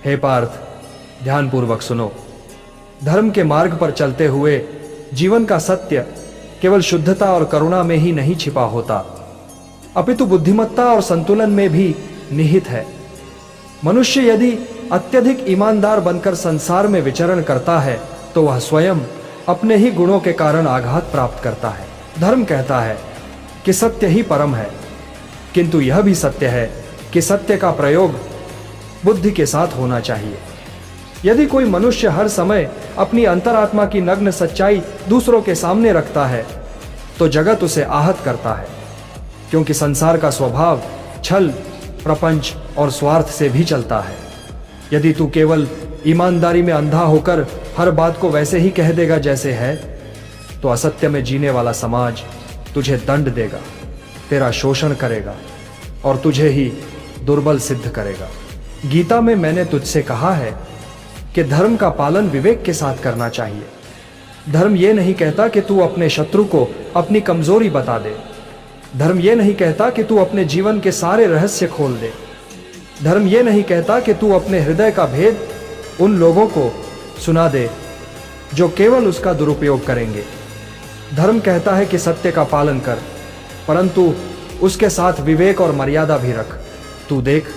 हे पार्थ, ध्यानपूर्वक सुनो। धर्म के मार्ग पर चलते हुए जीवन का सत्य केवल शुद्धता और करुणा में ही नहीं छिपा होता, अपितु बुद्धिमत्ता और संतुलन में भी निहित है। मनुष्य यदि अत्यधिक ईमानदार बनकर संसार में विचरण करता है तो वह स्वयं अपने ही गुणों के कारण आघात प्राप्त करता है। धर्म कहता है कि सत्य ही परम है, किंतु यह भी सत्य है कि सत्य का प्रयोग बुद्धि के साथ होना चाहिए। यदि कोई मनुष्य हर समय अपनी अंतरात्मा की नग्न सच्चाई दूसरों के सामने रखता है तो जगत उसे आहत करता है, क्योंकि संसार का स्वभाव छल, प्रपंच और स्वार्थ से भी चलता है। यदि तू केवल ईमानदारी में अंधा होकर हर बात को वैसे ही कह देगा जैसे है, तो असत्य में जीने वाला समाज तुझे दंड देगा, तेरा शोषण करेगा और तुझे ही दुर्बल सिद्ध करेगा। गीता में मैंने तुझसे कहा है कि धर्म का पालन विवेक के साथ करना चाहिए। धर्म यह नहीं कहता कि तू अपने शत्रु को अपनी कमजोरी बता दे। धर्म यह नहीं कहता कि तू अपने जीवन के सारे रहस्य खोल दे। धर्म यह नहीं कहता कि तू अपने हृदय का भेद उन लोगों को सुना दे जो केवल उसका दुरुपयोग करेंगे। धर्म कहता है कि सत्य का पालन कर, परंतु उसके साथ विवेक और मर्यादा भी रख। तू देख,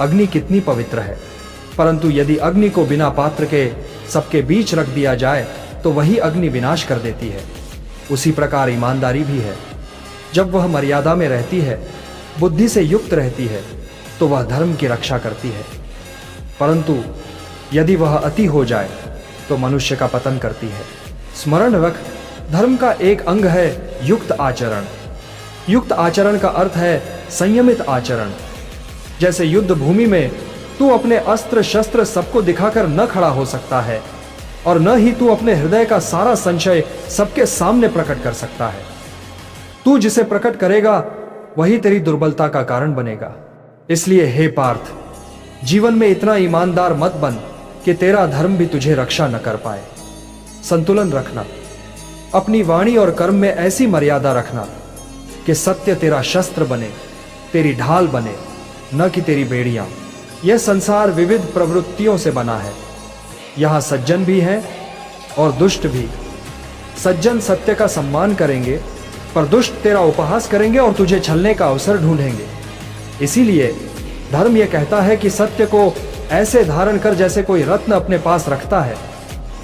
अग्नि कितनी पवित्र है, परंतु यदि अग्नि को बिना पात्र के सबके बीच रख दिया जाए तो वही अग्नि विनाश कर देती है। उसी प्रकार ईमानदारी भी है। जब वह मर्यादा में रहती है, बुद्धि से युक्त रहती है, तो वह धर्म की रक्षा करती है, परंतु यदि वह अति हो जाए तो मनुष्य का पतन करती है। स्मरण रख, धर्म का एक अंग है युक्त आचरण। युक्त आचरण का अर्थ है संयमित आचरण। जैसे युद्ध भूमि में तू अपने अस्त्र शस्त्र सबको दिखाकर न खड़ा हो सकता है, और न ही तू अपने हृदय का सारा संशय सबके सामने प्रकट कर सकता है। तू जिसे प्रकट करेगा वही तेरी दुर्बलता का कारण बनेगा। इसलिए हे पार्थ, जीवन में इतना ईमानदार मत बन कि तेरा धर्म भी तुझे रक्षा न कर पाए। संतुलन रखना, अपनी वाणी और कर्म में ऐसी मर्यादा रखना कि सत्य तेरा शस्त्र बने, तेरी ढाल बने, न कि तेरी बेड़ियां। यह संसार विविध प्रवृत्तियों से बना है। यहां सज्जन भी हैं और दुष्ट भी। सज्जन सत्य का सम्मान करेंगे, पर दुष्ट तेरा उपहास करेंगे और तुझे छलने का अवसर ढूंढेंगे। इसीलिए धर्म यह कहता है कि सत्य को ऐसे धारण कर जैसे कोई रत्न अपने पास रखता है।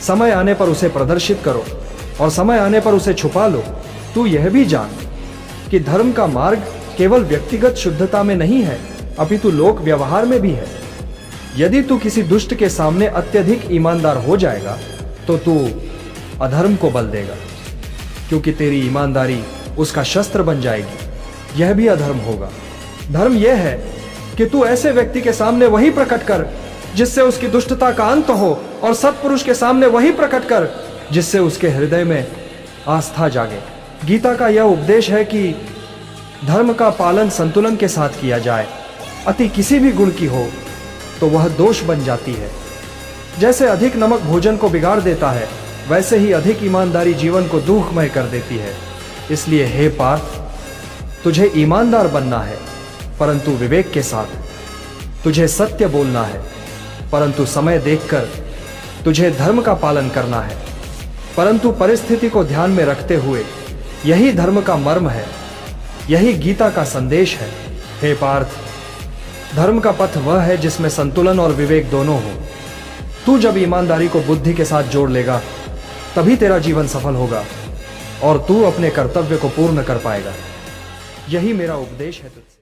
समय आने पर उसे प्रदर्शित करो और समय आने पर उसे छुपा लो। तू यह भी जान कि धर्म का मार्ग केवल व्यक्तिगत शुद्धता में नहीं है, अपितु लोक व्यवहार में भी है। यदि तू किसी दुष्ट के सामने अत्यधिक ईमानदार हो जाएगा तो तू अधर्म को बल देगा, क्योंकि तेरी ईमानदारी उसका शस्त्र बन जाएगी। यह भी अधर्म होगा। धर्म यह है कि तू ऐसे व्यक्ति के सामने वही प्रकट कर जिससे उसकी दुष्टता का अंत हो, और सत्पुरुष के सामने वही प्रकट कर जिससे उसके हृदय में आस्था जागे। गीता का यह उपदेश है कि धर्म का पालन संतुलन के साथ किया जाए। अति किसी भी गुण की हो तो वह दोष बन जाती है। जैसे अधिक नमक भोजन को बिगाड़ देता है, वैसे ही अधिक ईमानदारी जीवन को दुखमय कर देती है। इसलिए हे पार्थ, तुझे ईमानदार बनना है, परंतु विवेक के साथ। तुझे सत्य बोलना है, परंतु समय देखकर। तुझे धर्म का पालन करना है, परंतु परिस्थिति को ध्यान में रखते हुए। यही धर्म का मर्म है, यही गीता का संदेश है। हे पार्थ, धर्म का पथ वह है जिसमें संतुलन और विवेक दोनों हो। तू जब ईमानदारी को बुद्धि के साथ जोड़ लेगा, तभी तेरा जीवन सफल होगा और तू अपने कर्तव्य को पूर्ण कर पाएगा। यही मेरा उपदेश है तुझसे।